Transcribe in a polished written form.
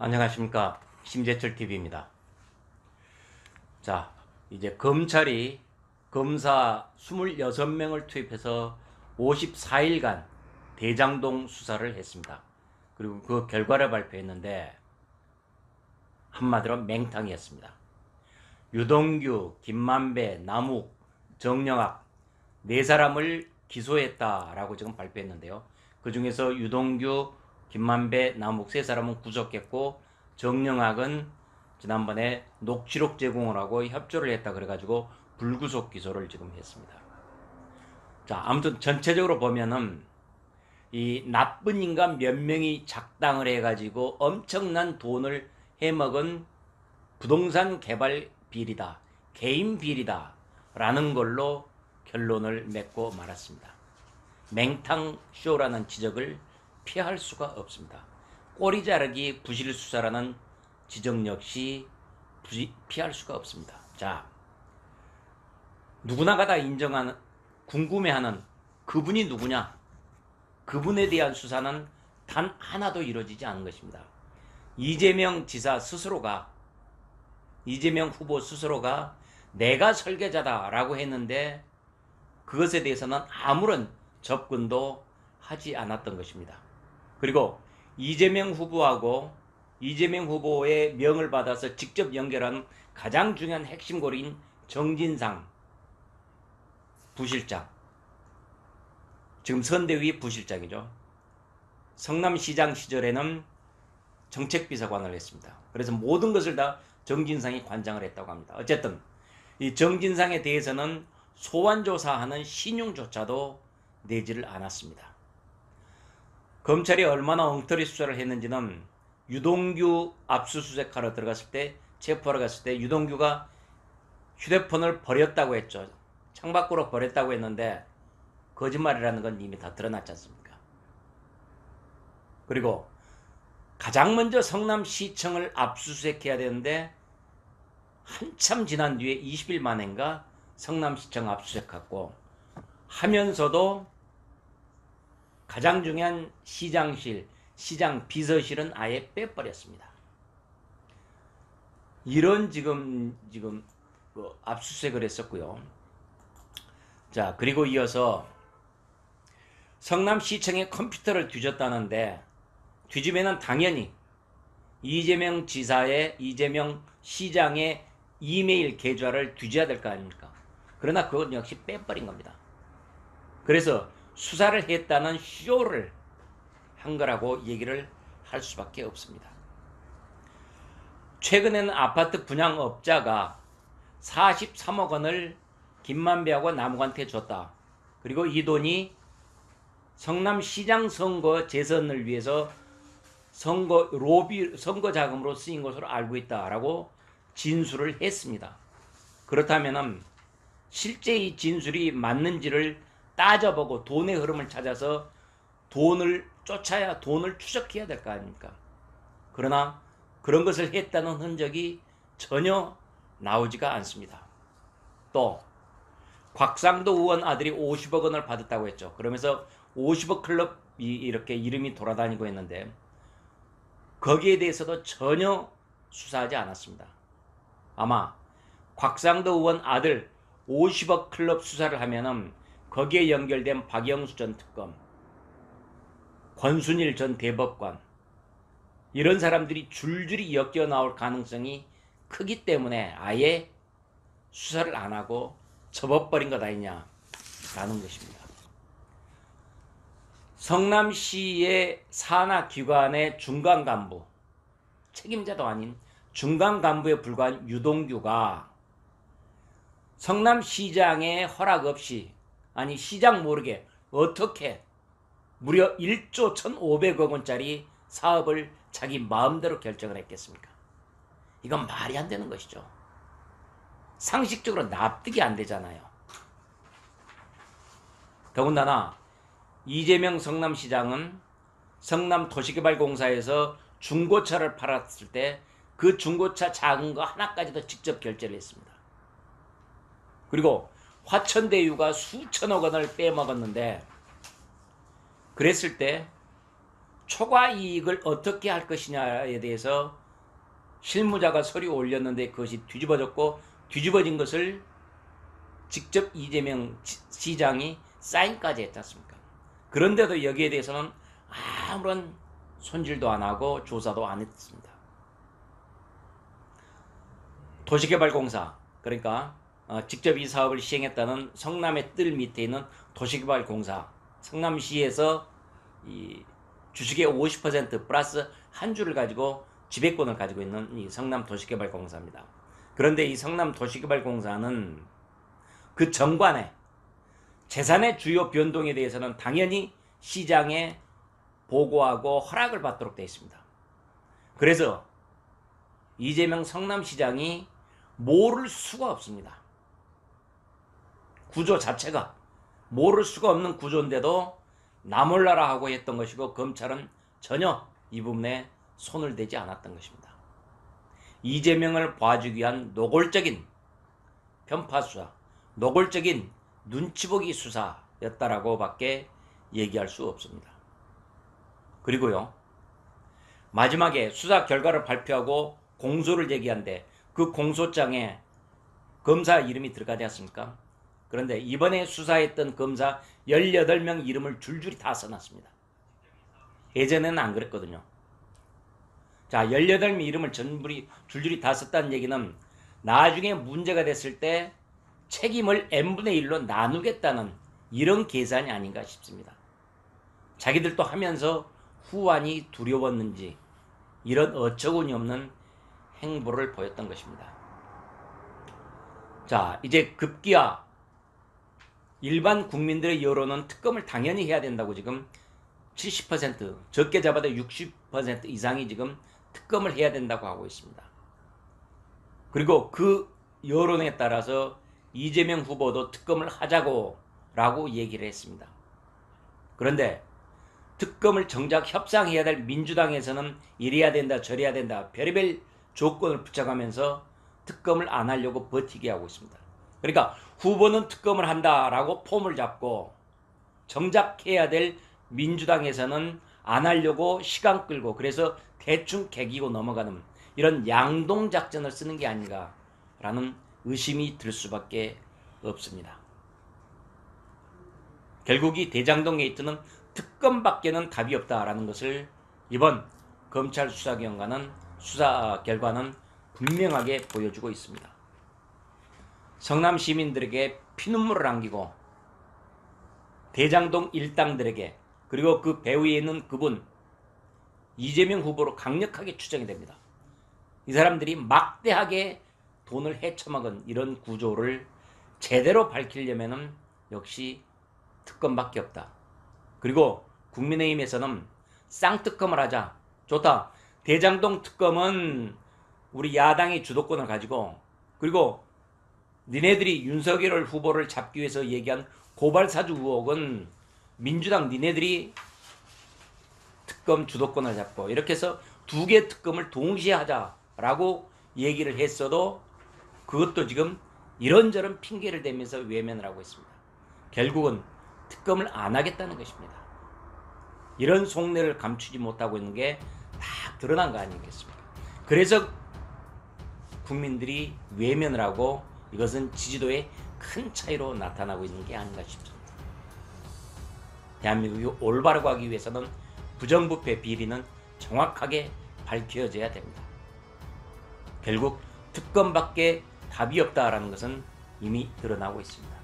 안녕하십니까. 심재철TV입니다. 자, 이제 검찰이 검사 26명을 투입해서 54일간 대장동 수사를 했습니다. 그리고 그 결과를 발표했는데 한마디로 맹탕이었습니다. 유동규, 김만배, 남욱, 정영학 네 사람을 기소했다라고 지금 발표했는데요. 그 중에서 유동규, 김만배, 남욱 세 사람은 구속했고 정영학은 지난번에 녹취록 제공을 하고 협조를 했다 그래가지고 불구속 기소를 지금 했습니다. 자, 아무튼 전체적으로 보면은 이 나쁜 인간 몇 명이 작당을 해가지고 엄청난 돈을 해먹은 부동산 개발 비리다, 개인 비리다 라는 걸로 결론을 맺고 말았습니다. 맹탕쇼라는 지적을 피할 수가 없습니다. 꼬리 자르기 부실수사라는 지적 역시 피할 수가 없습니다. 자, 누구나가 다 인정하는, 궁금해하는 그분이 누구냐? 그분에 대한 수사는 단 하나도 이루어지지 않은 것입니다. 이재명 지사 스스로가, 이재명 후보 스스로가 내가 설계자다라고 했는데 그것에 대해서는 아무런 접근도 하지 않았던 것입니다. 그리고 이재명 후보하고 이재명 후보의 명을 받아서 직접 연결한 가장 중요한 핵심 고리인 정진상 부실장, 지금 선대위 부실장이죠. 성남시장 시절에는 정책비서관을 했습니다. 그래서 모든 것을 다 정진상이 관장을 했다고 합니다. 어쨌든 이 정진상에 대해서는 소환조사하는 신용조차도 내지를 않았습니다. 검찰이 얼마나 엉터리 수사를 했는지는 유동규 압수수색하러 들어갔을 때, 체포하러 갔을 때 유동규가 휴대폰을 버렸다고 했죠. 창밖으로 버렸다고 했는데 거짓말이라는 건 이미 다 드러났지 않습니까? 그리고 가장 먼저 성남시청을 압수수색해야 되는데 한참 지난 뒤에 20일 만인가 성남시청 압수수색하고 하면서도 가장 중요한 시장실, 시장 비서실은 아예 빼버렸습니다. 이런 지금 압수수색을 했었고요. 자, 그리고 이어서 성남시청의 컴퓨터를 뒤졌다는데 뒤지면은 당연히 이재명 지사의, 이재명 시장의 이메일 계좌를 뒤져야 될 거 아닙니까? 그러나 그건 역시 빼버린 겁니다. 그래서 수사를 했다는 쇼를 한 거라고 얘기를 할 수밖에 없습니다. 최근에는 아파트 분양업자가 43억 원을 김만배하고 남욱한테 줬다. 그리고 이 돈이 성남시장 선거 재선을 위해서 선거 자금으로 쓰인 것으로 알고 있다라고 진술을 했습니다. 그렇다면 실제 이 진술이 맞는지를 따져보고 돈의 흐름을 찾아서 돈을 쫓아야, 돈을 추적해야 될 거 아닙니까? 그러나 그런 것을 했다는 흔적이 전혀 나오지가 않습니다. 또 곽상도 의원 아들이 50억 원을 받았다고 했죠. 그러면서 50억 클럽이 이렇게 이름이 돌아다니고 있는데 거기에 대해서도 전혀 수사하지 않았습니다. 아마 곽상도 의원 아들 50억 클럽 수사를 하면은 거기에 연결된 박영수 전 특검, 권순일 전 대법관, 이런 사람들이 줄줄이 엮여 나올 가능성이 크기 때문에 아예 수사를 안 하고 접어버린 것 아니냐라는 것입니다. 성남시의 산하기관의 중간 간부, 책임자도 아닌 중간 간부에 불과한 유동규가 성남시장의 허락 없이, 아니 시장 모르게 어떻게 무려 1조 1,500억 원짜리 사업을 자기 마음대로 결정을 했겠습니까? 이건 말이 안 되는 것이죠. 상식적으로 납득이 안 되잖아요. 더군다나 이재명 성남시장은 성남도시개발공사에서 중고차를 팔았을 때 그 중고차 작은 거 하나까지도 직접 결제를 했습니다. 그리고 화천대유가 수천억 원을 빼먹었는데 그랬을 때 초과 이익을 어떻게 할 것이냐에 대해서 실무자가 서류 올렸는데 그것이 뒤집어졌고, 뒤집어진 것을 직접 이재명 시장이 사인까지 했지 않습니까? 그런데도 여기에 대해서는 아무런 손질도 안 하고 조사도 안 했습니다. 도시개발공사, 그러니까 직접 이 사업을 시행했다는 성남의 뜰 밑에 있는 도시개발공사, 성남시에서 이 주식의 50% 플러스 한 주를 가지고 지배권을 가지고 있는 이 성남 도시개발공사입니다. 그런데 이 성남 도시개발공사는 그 정관에 재산의 주요 변동에 대해서는 당연히 시장에 보고하고 허락을 받도록 되어 있습니다. 그래서 이재명 성남시장이 모를 수가 없습니다. 구조 자체가 모를 수가 없는 구조인데도 나 몰라라 하고 했던 것이고, 검찰은 전혀 이 부분에 손을 대지 않았던 것입니다. 이재명을 봐주기 위한 노골적인 편파 수사, 노골적인 눈치보기 수사였다라고 밖에 얘기할 수 없습니다. 그리고요, 마지막에 수사 결과를 발표하고 공소를 제기한데 그 공소장에 검사 이름이 들어가지 않습니까? 그런데 이번에 수사했던 검사 18명 이름을 줄줄이 다 써놨습니다. 예전에는 안 그랬거든요. 자, 18명 이름을 줄줄이 다 썼다는 얘기는 나중에 문제가 됐을 때 책임을 n분의 1로 나누겠다는 이런 계산이 아닌가 싶습니다. 자기들도 하면서 후환이 두려웠는지 이런 어처구니 없는 행보를 보였던 것입니다. 자, 이제 급기야 일반 국민들의 여론은 특검을 당연히 해야 된다고 지금 70%, 적게 잡아도 60% 이상이 지금 특검을 해야 된다고 하고 있습니다. 그리고 그 여론에 따라서 이재명 후보도 특검을 하자고 라고 얘기를 했습니다. 그런데 특검을 정작 협상해야 될 민주당에서는 이래야 된다 저래야 된다 별의별 조건을 붙여가면서 특검을 안 하려고 버티게 하고 있습니다. 그러니까 후보는 특검을 한다라고 폼을 잡고 정작 해야 될 민주당에서는 안 하려고 시간 끌고 그래서 대충 개기고 넘어가는 이런 양동작전을 쓰는 게 아닌가라는 의심이 들 수밖에 없습니다. 결국 이 대장동 게이트는 특검밖에는 답이 없다라는 것을 이번 검찰 수사 결과는 분명하게 보여주고 있습니다. 성남 시민들에게 피눈물을 안기고 대장동 일당들에게 그리고 그 배후에 있는 그분 이재명 후보로 강력하게 추정이 됩니다. 이 사람들이 막대하게 돈을 헤쳐먹은 이런 구조를 제대로 밝히려면 역시 특검밖에 없다. 그리고 국민의힘에서는 쌍특검을 하자. 좋다. 대장동 특검은 우리 야당이 주도권을 가지고 그리고 니네들이 윤석열 후보를 잡기 위해서 얘기한 고발사주 의혹은 민주당 니네들이 특검 주도권을 잡고 이렇게 해서 두 개 특검을 동시에 하자라고 얘기를 했어도 그것도 지금 이런저런 핑계를 대면서 외면을 하고 있습니다. 결국은 특검을 안 하겠다는 것입니다. 이런 속내를 감추지 못하고 있는 게 다 드러난 거 아니겠습니까? 그래서 국민들이 외면을 하고 이것은 지지도에 큰 차이로 나타나고 있는 게 아닌가 싶습니다. 대한민국이 올바르고 하기 위해서는 부정부패 비리는 정확하게 밝혀져야 됩니다. 결국 특검밖에 답이 없다라는 것은 이미 드러나고 있습니다.